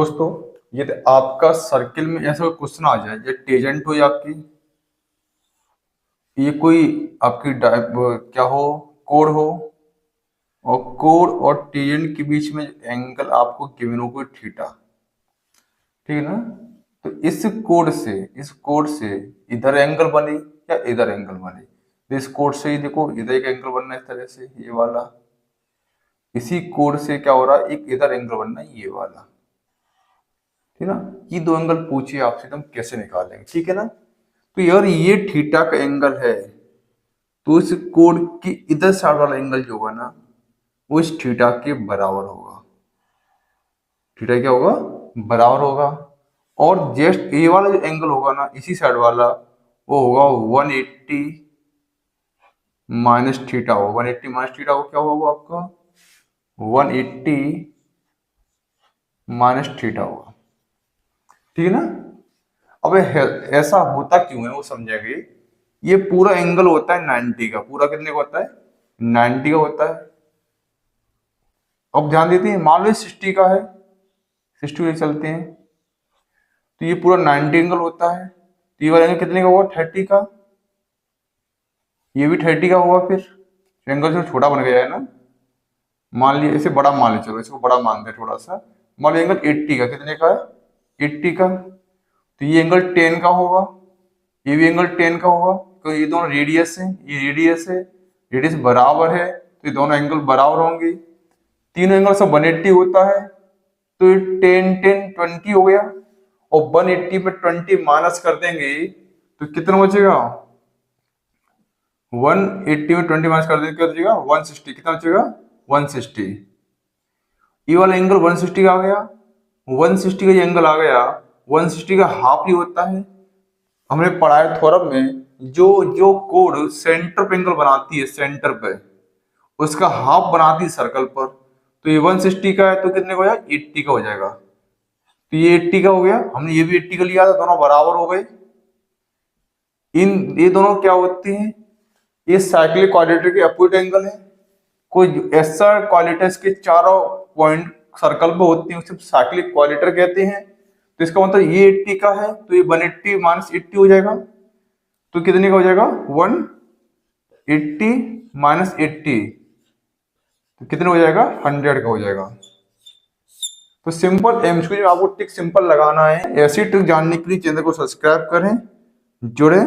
दोस्तों यदि आपका सर्किल में ऐसा कोई क्वेश्चन आ जाए, ये टेजेंट हो या आपकी, ये कोई आपकी क्या हो, कोड हो, और कोड और टेजेंट के बीच में एंगल आपको गिवन हो कोई थीटा, ठीक है ना। तो इस कोड से इधर एंगल बने या इधर एंगल बने, तो इस कोड से ही देखो इधर एक एंगल बनना है इस तरह से, ये वाला। इसी कोड से क्या हो रहा है, एक इधर एंगल बनना है, ये वाला, ठीक है ना। ये दो एंगल पूछिए आपसे, तुम कैसे निकालेंगे, ठीक है ना। तो यार ये थीटा का एंगल है, तो इस कोड की इधर साइड वाला एंगल जो होगा ना, वो इस थीटा के बराबर होगा। थीटा क्या होगा, बराबर होगा। और जस्ट ये वाला जो एंगल होगा ना, इसी साइड वाला, वो होगा 180 माइनस थीटा होगा। 180 माइनस थीटा को क्या होगा, आपका 180 माइनस थीटा होगा, ठीक है ना। अब ऐसा होता क्यों है वो समझेंगे। ये पूरा एंगल होता है 90 का, पूरा कितने का होता है, 90 का होता है। अब ध्यान देते हैं, मान लो 60 का है, 60 ले चलते हैं, तो ये पूरा 90 एंगल होता है, तो ये वाला एंगल कितने का होगा, 30 का। ये भी 30 का होगा, फिर एंगल जो छोटा बन गया है ना, मान लिया इसे बड़ा मान ले, चलो इसको बड़ा मानते हैं थोड़ा सा। मान लो एंगल 80 का, कितने का है, 80 का, तो ये एंगल 10 का होगा, ये भी एंगल 10 का होगा, तो ये दोनों रेडियस है, ये रेडियस है, रेडियस बराबर है, तो ये दोनों एंगल बराबर होंगे। तीनों एंगल से 180 होता है, तो ये 10 10 20 हो गया, और 180 पे 20 माइनस कर देंगे तो कितना बचेगा, 180 में 20 माइनस कर देंगे क्या बचेगा, 160। कितना बचेगा, 160। ये वाला एंगल 160 का आ गया, 160 का ये एंगल आ गया, 160 का हाफ ही होता है। हमने पढ़ा है थ्योरम में, जो जो कोड सेंटर पे एंगल बनाती है, सेंटर पे उसका हाफ बनाती है सर्कल पर। तो ये 160 का है, तो कितने का हो जाएगा, 80 का हो जाएगा। तो ये 80 का हो गया, हमने ये भी 80 का लिया था, दोनों बराबर हो गए। ये दोनों क्या होते हैं, ये साइक्लिक क्वाड्रेटर के अपोजिट एंगल है। कोई ऐसा क्वाड्रेटर के चारों पॉइंट सर्कल पे होती है, उसे साइक्लिक क्वाड्रेटर कहते हैं। तो इसका मतलब ये 80 का है, तो ये 180 माइनस 80 हो जाएगा, तो कितने का हो जाएगा, 180 माइनस 80, तो कितने हो जाएगा, 100 का हो जाएगा। तो सिंपल एमसीक्यू आपको ट्रिक सिंपल लगाना है। ऐसी ट्रिक जानने के लिए चैनल को सब्सक्राइब करें, जुड़े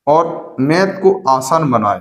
और मैथ को आसान बनाएं।